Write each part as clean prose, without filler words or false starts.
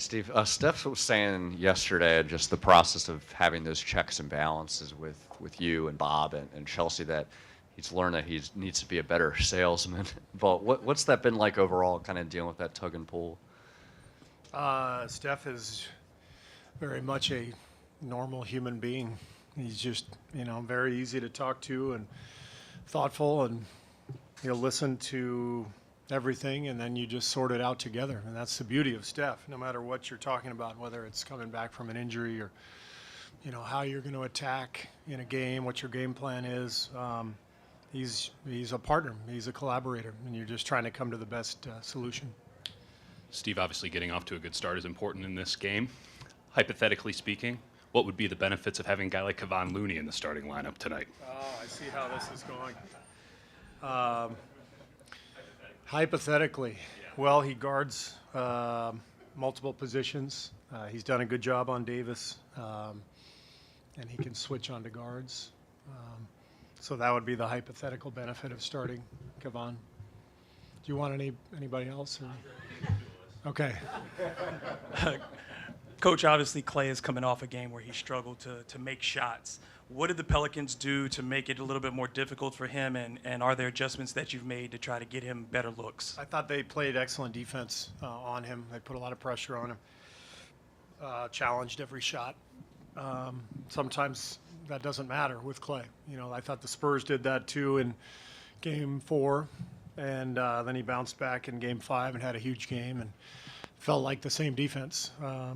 Steve, Steph was saying yesterday just the process of having those checks and balances with you and Bob and Chelsea that he's learned that he needs to be a better salesman. But what's that been like overall, kind of dealing with that tug and pull? Steph is very much a normal human being. He's just, very easy to talk to and thoughtful, and he'll listen to everything, and then you just sort it out together. And that's the beauty of Steph. No matter what you're talking about, whether it's coming back from an injury or, how you're going to attack in a game, what your game plan is, he's a partner. He's a collaborator, and you're just trying to come to the best solution. Steve, obviously getting off to a good start is important in this game. Hypothetically speaking, what would be the benefits of having a guy like Kevon Looney in the starting lineup tonight? Oh, I see how this is going. Hypothetically, well, he guards multiple positions. He's done a good job on Davis, and he can switch onto guards. So that would be the hypothetical benefit of starting Kevon. Do you want anybody else? Or? Okay. Coach, obviously Clay is coming off a game where he struggled to make shots. What did the Pelicans do to make it a little bit more difficult for him, and are there adjustments that you've made to try to get him better looks? I thought they played excellent defense on him. They put a lot of pressure on him, challenged every shot. Sometimes that doesn't matter with Clay. I thought the Spurs did that too in Game 4, and then he bounced back in Game 5 and had a huge game and felt like the same defense.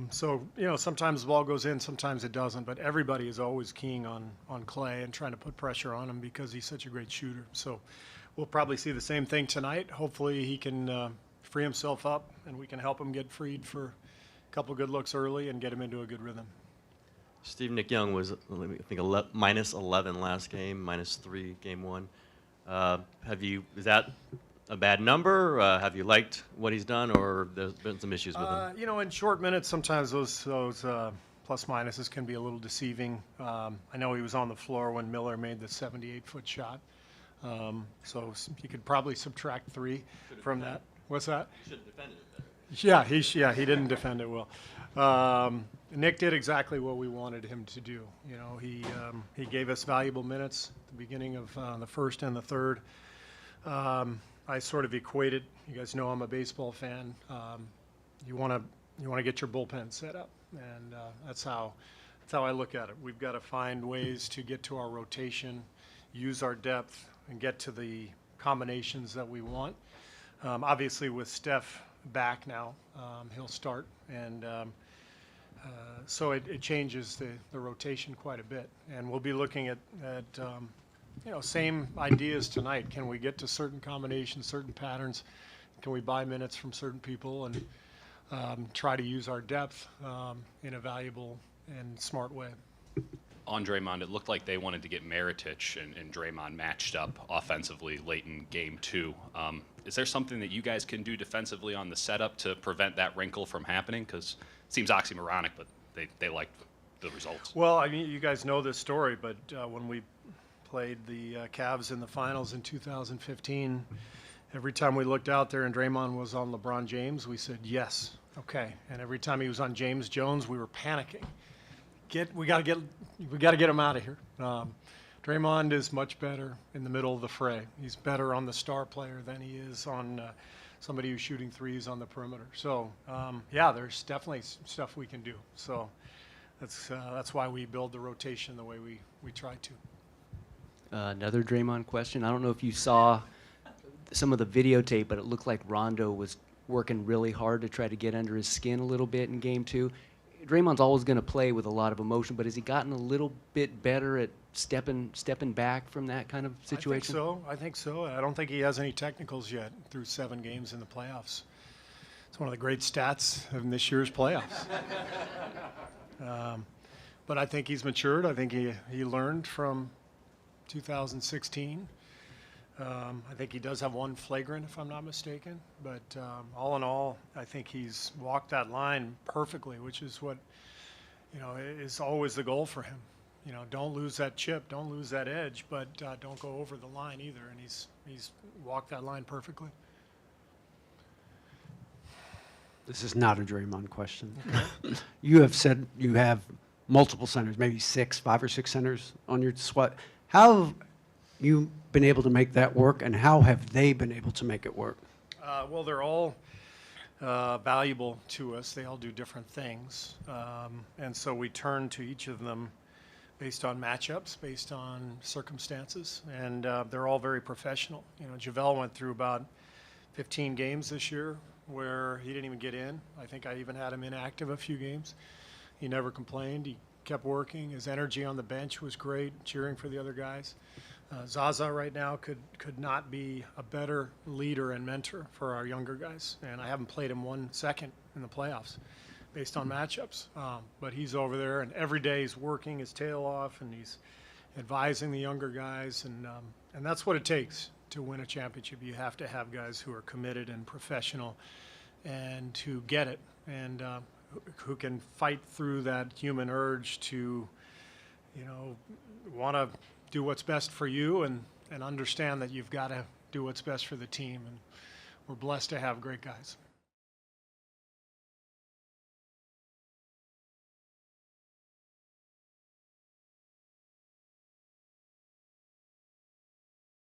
So sometimes the ball goes in, sometimes it doesn't, but everybody is always keying on Clay and trying to put pressure on him because he's such a great shooter. So we'll probably see the same thing tonight. Hopefully he can free himself up, and we can help him get freed for a couple good looks early and get him into a good rhythm. Steve, Nick Young was, I think, minus 11 last game, minus 3 game 1. Is that a bad number? Have you liked what he's done, or there's been some issues with him? In short minutes, sometimes those plus minuses can be a little deceiving. I know he was on the floor when Miller made the 78-foot shot, so you could probably subtract 3 from that. What's that? He should have defended it better. He didn't defend it well. Nick did exactly what we wanted him to do. He gave us valuable minutes at the beginning of the first and the third. I sort of equated. You guys know I'm a baseball fan. You want to get your bullpen set up, and that's how I look at it. We've got to find ways to get to our rotation, use our depth, and get to the combinations that we want. Obviously, with Steph back now, he'll start, and so it changes the rotation quite a bit. And we'll be looking at same ideas tonight. Can we get to certain combinations, certain patterns? Can we buy minutes from certain people and try to use our depth in a valuable and smart way? On Draymond, it looked like they wanted to get Mirotic and Draymond matched up offensively late in Game 2. Is there something that you guys can do defensively on the setup to prevent that wrinkle from happening? Because it seems oxymoronic, but they liked the results. Well, I mean, you guys know this story, but when we played the Cavs in the finals in 2015, every time we looked out there and Draymond was on LeBron James, we said, yes, okay. And every time he was on James Jones, we were panicking. We got to get him out of here. Draymond is much better in the middle of the fray. He's better on the star player than he is on somebody who's shooting threes on the perimeter. So, there's definitely stuff we can do. So that's why we build the rotation the way we try to. Another Draymond question. I don't know if you saw some of the videotape, but it looked like Rondo was working really hard to try to get under his skin a little bit in Game 2. Draymond's always going to play with a lot of emotion, but has he gotten a little bit better at stepping back from that kind of situation? I think so. I don't think he has any technicals yet through 7 games in the playoffs. It's one of the great stats in this year's playoffs. But I think he's matured. I think he learned from 2016. I think he does have one flagrant, if I'm not mistaken. But all in all, I think he's walked that line perfectly, which is what, is always the goal for him. Don't lose that chip, don't lose that edge, but don't go over the line either. And he's walked that line perfectly. This is not a Draymond question. You have said you have multiple centers, maybe 5 or 6 centers on your squad. How have you been able to make that work, and how have they been able to make it work? Well, they're all valuable to us. They all do different things. And so we turn to each of them based on matchups, based on circumstances, and they're all very professional. You know, JaVale went through about 15 games this year where he didn't even get in. I think I even had him inactive a few games. He never complained. He kept working. His energy on the bench was great, cheering for the other guys. Zaza right now could not be a better leader and mentor for our younger guys, and I haven't played him 1 second in the playoffs based on matchups. But he's over there, and every day he's working his tail off, and he's advising the younger guys, and that's what it takes to win a championship. You have to have guys who are committed and professional and who get it, and who can fight through that human urge to, want to do what's best for you and understand that you've got to do what's best for the team. And we're blessed to have great guys.